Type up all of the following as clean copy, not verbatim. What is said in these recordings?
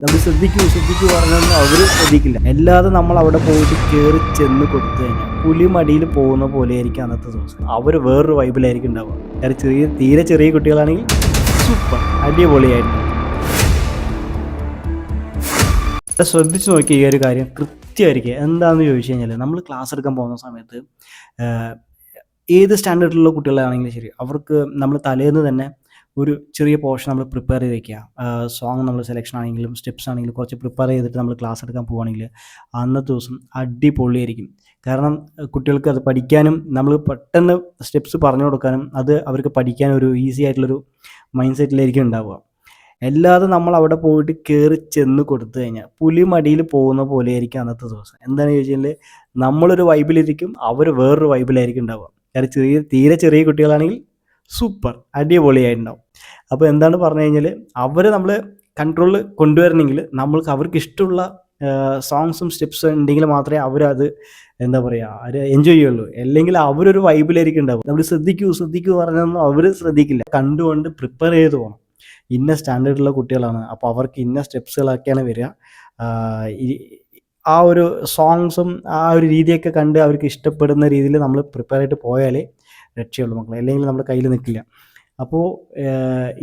നമ്മൾ ശ്രദ്ധിക്കൂ പറഞ്ഞൊന്നും അവർ ശ്രദ്ധിക്കില്ല. അല്ലാതെ നമ്മൾ അവിടെ പോയിട്ട് കയറി ചെന്ന് കൊടുത്തു കഴിഞ്ഞാൽ പുലി മടിയിൽ പോകുന്ന പോലെയായിരിക്കും അന്നത്തെ ദിവസം. അവർ വേറൊരു വൈബിലായിരിക്കും ഉണ്ടാവുക. കാരണം തീരെ ചെറിയ കുട്ടികളാണെങ്കിൽ സൂപ്പർ അടിപൊളിയായിരുന്നു. ശ്രദ്ധിച്ച് നോക്കിയ ഈ ഒരു കാര്യം കൃത്യമായിരിക്കും. എന്താണെന്ന് ചോദിച്ചു കഴിഞ്ഞാൽ നമ്മൾ ക്ലാസ് എടുക്കാൻ പോകുന്ന സമയത്ത് ഏത് സ്റ്റാൻഡേർഡിലുള്ള കുട്ടികളാണെങ്കിലും ശരി, അവർക്ക് നമ്മൾ തലേന്ന് തന്നെ ഒരു ചെറിയ പോർഷൻ നമ്മൾ പ്രിപ്പയർ ചെയ്ത് വെക്കുക. സോങ് നമ്മൾ സെലക്ഷൻ ആണെങ്കിലും സ്റ്റെപ്സ് ആണെങ്കിലും കുറച്ച് പ്രിപ്പയർ ചെയ്തിട്ട് നമ്മൾ ക്ലാസ് എടുക്കാൻ പോവുകയാണെങ്കിൽ അന്നത്തെ ദിവസം അടിപൊളിയായിരിക്കും. കാരണം കുട്ടികൾക്ക് അത് പഠിക്കാനും നമ്മൾ പെട്ടെന്ന് സ്റ്റെപ്സ് പറഞ്ഞു കൊടുക്കാനും അത് അവർക്ക് പഠിക്കാനും ഒരു ഈസി ആയിട്ടുള്ളൊരു മൈൻഡ് സെറ്റിലായിരിക്കും ഉണ്ടാവുക. അല്ലാതെ നമ്മൾ അവിടെ പോയിട്ട് കയറി ചെന്ന് കൊടുത്തു കഴിഞ്ഞാൽ പുലി മടിയിൽ പോകുന്ന പോലെയായിരിക്കും അന്നത്തെ ദിവസം. എന്താണെന്ന് ചോദിച്ചു കഴിഞ്ഞാൽ നമ്മളൊരു വൈബിലിരിക്കും, അവർ വേറൊരു വൈബിലായിരിക്കും ഉണ്ടാവുക. കാരണം തീരെ ചെറിയ കുട്ടികളാണെങ്കിൽ സൂപ്പർ അടിപൊളിയായിട്ടുണ്ടാവും. അപ്പോൾ എന്താണ് പറഞ്ഞു കഴിഞ്ഞാൽ അവർ നമ്മൾ കൺട്രോളിൽ കൊണ്ടുവരണമെങ്കിൽ അവർക്ക് ഇഷ്ടമുള്ള സോങ്സും സ്റ്റെപ്സും ഉണ്ടെങ്കിൽ മാത്രമേ അവരത് എന്താ പറയുക അവർ എൻജോയ് ചെയ്യുള്ളൂ. അല്ലെങ്കിൽ അവരൊരു വൈബിലായിരിക്കും ഉണ്ടാവും. നമ്മൾ ശ്രദ്ധിക്കൂ പറഞ്ഞൊന്നും അവർ ശ്രദ്ധിക്കില്ല. കണ്ടുകൊണ്ട് പ്രിപ്പയർ ചെയ്ത് പോകണം. ഇന്ന സ്റ്റാൻഡേർഡിലുള്ള കുട്ടികളാണ്, അപ്പോൾ അവർക്ക് ഇന്ന സ്റ്റെപ്സുകളൊക്കെയാണ് വരിക. ആ ഒരു സോങ്സും ആ ഒരു രീതിയൊക്കെ കണ്ട് അവർക്ക് ഇഷ്ടപ്പെടുന്ന രീതിയിൽ നമ്മൾ പ്രിപ്പയർ ആയിട്ട് പോയാലേ രക്ഷയുള്ളൂ മക്കളെ. അല്ലെങ്കിൽ നമ്മുടെ കയ്യിൽ നിൽക്കില്ല. അപ്പോൾ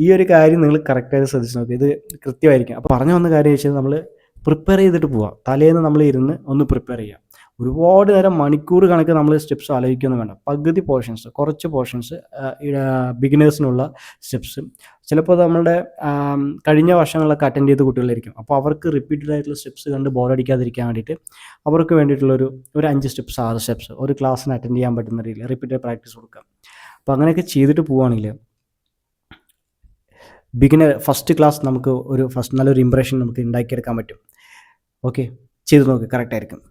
ഈ ഒരു കാര്യം നിങ്ങൾ കറക്റ്റായിട്ട് ശ്രദ്ധിച്ച് നോക്കുക. ഇത് കൃത്യമായിരിക്കും. അപ്പോൾ പറഞ്ഞു വന്ന കാര്യം വെച്ചാൽ നമ്മൾ പ്രിപ്പയർ ചെയ്തിട്ട് പോവുക. തലേന്ന് നമ്മൾ ഇരുന്ന് ഒന്ന് പ്രിപ്പയർ ചെയ്യുക. ഒരുപാട് നേരം മണിക്കൂർ കണക്ക് നമ്മൾ സ്റ്റെപ്സ് ആലോചിക്കൊന്നും വേണ്ട. പകുതി പോർഷൻസ്, കുറച്ച് പോർഷൻസ് ബിഗിനേഴ്സിനുള്ള സ്റ്റെപ്സ്. ചിലപ്പോൾ നമ്മളുടെ കഴിഞ്ഞ വർഷങ്ങളിലൊക്കെ അറ്റൻഡ് ചെയ്ത കുട്ടികളായിരിക്കും. അപ്പോൾ അവർക്ക് റിപ്പീറ്റഡ് ആയിട്ടുള്ള സ്റ്റെപ്സ് കണ്ട് ബോറടിക്കാതിരിക്കാൻ വേണ്ടിയിട്ട് അവർക്ക് വേണ്ടിയിട്ടുള്ളൊരു 5 സ്റ്റെപ്സ് 6 സ്റ്റെപ്സ് ഒരു ക്ലാസ്സിന് അറ്റൻഡ് ചെയ്യാൻ പറ്റുന്ന രീതിയിൽ റിപ്പീറ്റഡ് പ്രാക്ടീസ് കൊടുക്കുക. അപ്പോൾ അങ്ങനെയൊക്കെ ചെയ്തിട്ട് പോവുകയാണെങ്കിൽ ഫസ്റ്റ് ക്ലാസ് നമുക്ക് നല്ലൊരു ഇംപ്രഷൻ നമുക്ക് ഉണ്ടാക്കിയെടുക്കാൻ പറ്റും. ഓക്കെ, ചെയ്ത് നോക്ക്, കറക്റ്റായിരിക്കും.